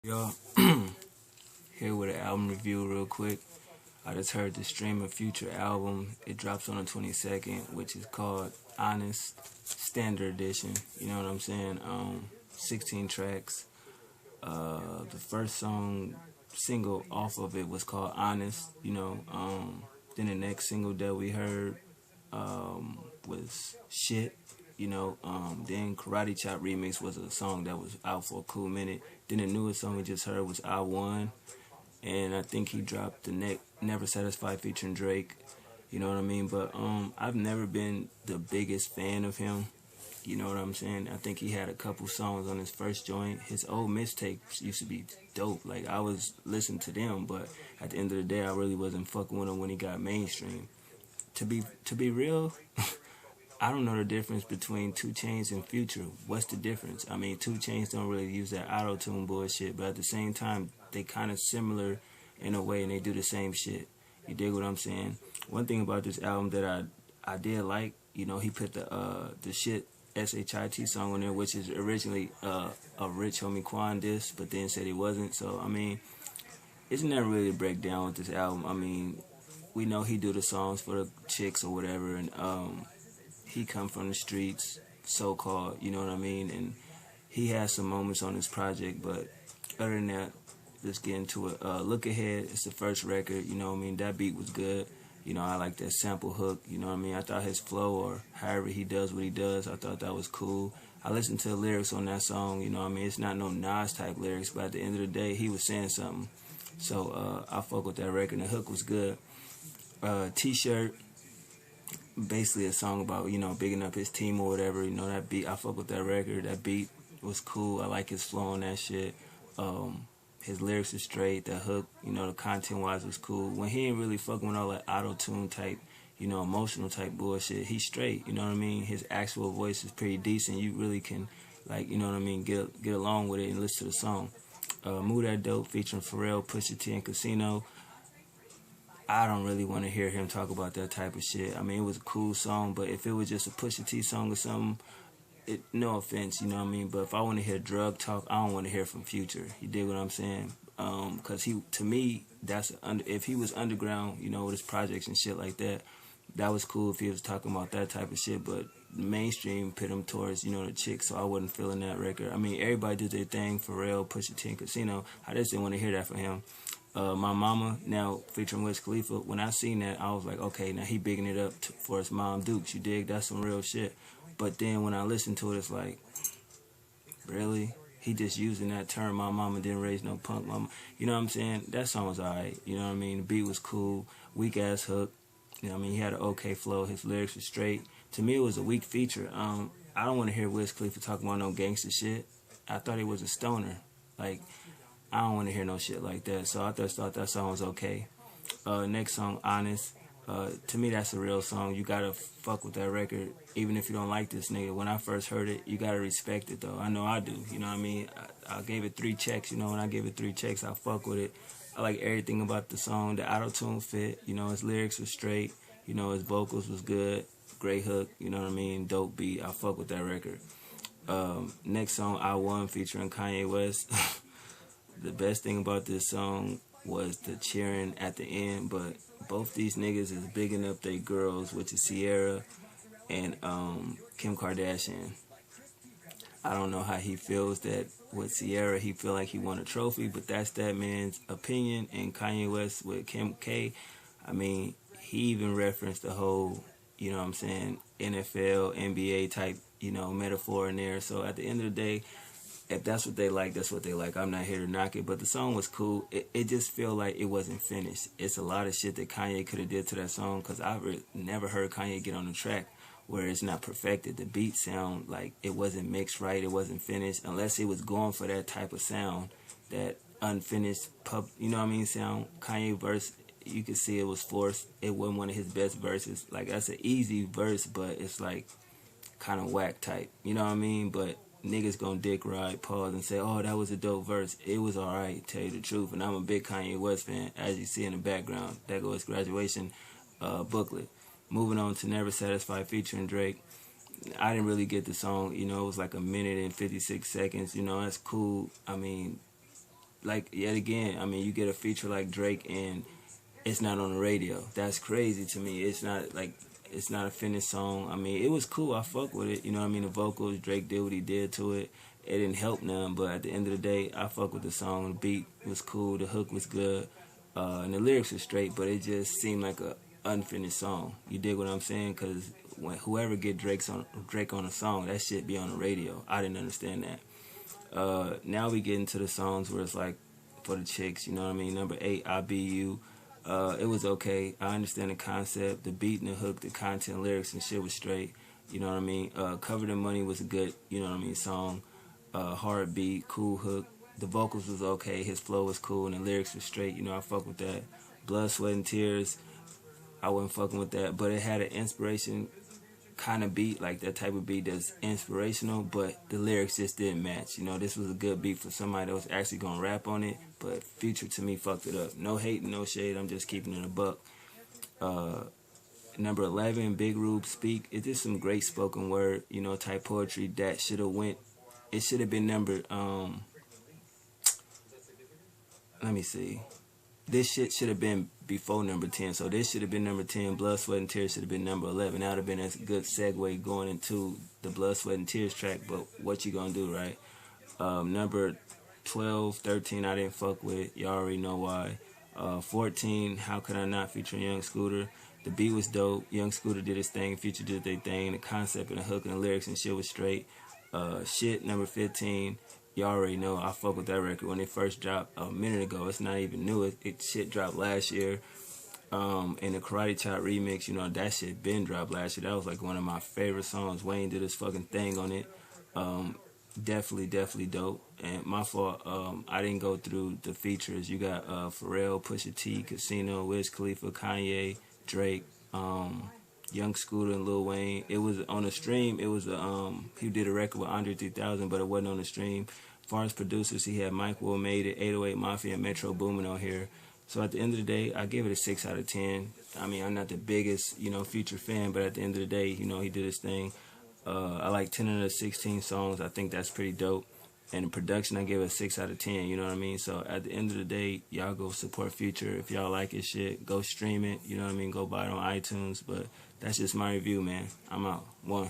Y'all, here with an album review real quick. I just heard the Stream of Future album. It drops on the 22nd, which is called Honest Standard Edition. You know what I'm saying? 16 tracks. The first song single off of it was called Honest. Then the next single that we heard was Shit. Then Karate Chop Remix was a song that was out for a cool minute. Then the newest song we just heard was I Won. And I think he dropped the Never Satisfied featuring Drake. You know what I mean? But I've never been the biggest fan of him. You know what I'm saying? I think he had a couple songs on his first joint. His old mixtapes used to be dope. Like I was listening to them, but at the end of the day, I really wasn't fucking with him when he got mainstream. To be real, I don't know the difference between 2 Chainz and Future. What's the difference? I mean, 2 Chainz don't really use that auto-tune bullshit, but at the same time, they kind of similar in a way, and they do the same shit. You dig what I'm saying? One thing about this album that I did like, he put the shit SHIT song on there, which is originally a Rich Homie Quan diss, but then said he wasn't. So I mean, it's not really a breakdown with this album. I mean, we know he do the songs for the chicks or whatever, and he come from the streets, so-called, you know what I mean? And he has some moments on this project, but other than that, let's get into it. Look Ahead, it's the first record, you know what I mean? That beat was good. I like that sample hook, you know what I mean? I thought his flow, or however he does what he does, I thought that was cool. I listened to the lyrics on that song, you know what I mean? It's not no Nas type lyrics, but at the end of the day, he was saying something. So I fuck with that record, and the hook was good. T-Shirt, basically a song about, bigging up his team or whatever. That beat, I fuck with that record. That beat was cool. I like his flow on that shit. His lyrics are straight. The hook, the content wise was cool. When he ain't really fucking with all that auto-tune type, emotional type bullshit, he's straight, you know what I mean? His actual voice is pretty decent. You really can, like, you know what I mean, get along with it and listen to the song. Move That Dope featuring Pharrell, Pusha T, and Casino. I don't really want to hear him talk about that type of shit. I mean, it was a cool song, but if it was just a Pusha T song or something, no offense, you know what I mean? But if I want to hear drug talk, I don't want to hear from Future. You dig what I'm saying? Because to me, if he was underground, with his projects and shit like that, that was cool if he was talking about that type of shit. But the mainstream put him towards, the chicks, so I wasn't feeling that record. I mean, everybody did their thing, Pharrell, Pusha T, and Casino. I just didn't want to hear that from him. My Mama, now featuring Wiz Khalifa, when I seen that, I was like, okay, now he bigging it up for his mom Dukes, you dig? That's some real shit. But then when I listened to it, it's like, really? He just using that term, my mama didn't raise no punk mama. You know what I'm saying? That song was alright. You know what I mean? The beat was cool, weak ass hook. You know what I mean? He had an okay flow, his lyrics were straight. To me, it was a weak feature. I don't want to hear Wiz Khalifa talking about no gangster shit. I thought he was a stoner. Like, I don't want to hear no shit like that. So I just thought that song was okay. Next song, Honest. To me, that's a real song. You gotta fuck with that record, even if you don't like this nigga. When I first heard it, you gotta respect it, though. I know I do. You know what I mean? I gave it 3 checks. When I gave it 3 checks, I fuck with it. I like everything about the song. The auto-tune fit. His lyrics were straight. His vocals was good. Great hook. You know what I mean? Dope beat. I fuck with that record. Next song, I Won, featuring Kanye West. The best thing about this song was the cheering at the end, but both these niggas is bigging up their girls, which is Sierra and Kim Kardashian. I don't know how he feels that with Sierra, he feel like he won a trophy, but that's that man's opinion. And Kanye West with Kim K, I mean, he even referenced the whole, you know what I'm saying, NFL, NBA type, metaphor in there. So at the end of the day, if that's what they like, that's what they like. I'm not here to knock it, but the song was cool. It just feel like it wasn't finished. It's a lot of shit that Kanye could have did to that song, because I've never heard Kanye get on the track where it's not perfected. The beat sound like it wasn't mixed right, it wasn't finished, unless he was going for that type of sound, that unfinished sound. Kanye verse, you could see it was forced. It wasn't one of his best verses. Like, that's an easy verse, but it's like kind of whack type. You know what I mean? But niggas gonna dick ride, pause, and say, oh, that was a dope verse. It was alright, tell you the truth. And I'm a big Kanye West fan, as you see in the background. That goes graduation booklet. Moving on to Never Satisfied featuring Drake. I didn't really get the song, it was like 1 minute and 56 seconds. That's cool. I mean, like yet again, I mean, you get a feature like Drake and it's not on the radio. That's crazy to me. It's not like it's not a finished song. I mean, it was cool. I fuck with it. You know what I mean? The vocals, Drake did what he did to it. It didn't help none, but at the end of the day, I fuck with the song. The beat was cool. The hook was good, and the lyrics were straight. But it just seemed like a unfinished song. You dig what I'm saying? Because when whoever get Drake on a song, that shit be on the radio. I didn't understand that. Now we get into the songs where it's like for the chicks. You know what I mean? Number 8, I Be You. It was okay. I understand the concept, the beat and the hook, the content, lyrics and shit was straight. You know what I mean? Covered in Money was a good, you know what I mean, song. Hard beat, cool hook. The vocals was okay. His flow was cool and the lyrics were straight. You know, I fuck with that. Blood, Sweat and Tears, I wasn't fucking with that. But it had an inspiration kind of beat, like that type of beat that's inspirational, but the lyrics just didn't match. You know, this was a good beat for somebody that was actually gonna rap on it, but Future to me fucked it up. No hate, no shade, I'm just keeping it a buck. Number 11, Big Rube Speak. It's just some great spoken word, you know, type poetry that should have went. It should have been numbered. Let me see. This shit should have been before number 10. So this should have been number 10. Blood, Sweat, and Tears should have been number 11. That would have been a good segue going into the Blood, Sweat, and Tears track. But what you gonna do, right? Number 12, 13, I didn't fuck with. Y'all already know why. 14, How Could I Not, featuring Young Scooter. The beat was dope. Young Scooter did his thing. Future did their thing. The concept and the hook and the lyrics and shit was straight. Shit, number 15. Y'all already know I fuck with that record when it first dropped a minute ago. It's not even new. It shit dropped last year. And the Karate Chop remix, you know, that shit been dropped last year. That was like one of my favorite songs. Wayne did his fucking thing on it. Definitely dope. And my fault, I didn't go through the features. You got Pharrell, Pusha T, Casino, Wiz Khalifa, Kanye, Drake, Young Scooter and Lil Wayne. It was on the stream. It was he did a record with Andre 3000, but it wasn't on the stream. As far as producers, he had Mike Will Made It, 808 Mafia, and Metro Boomin on here. So at the end of the day, I give it a 6 out of 10. I mean, I'm not the biggest, you know, Future fan, but at the end of the day, you know, he did his thing. I like 10 of the 16 songs. I think that's pretty dope. And the production, I give it a 6 out of 10, you know what I mean? So at the end of the day, y'all go support Future. If y'all like his shit, go stream it, you know what I mean? Go buy it on iTunes. But that's just my review, man. I'm out. 1.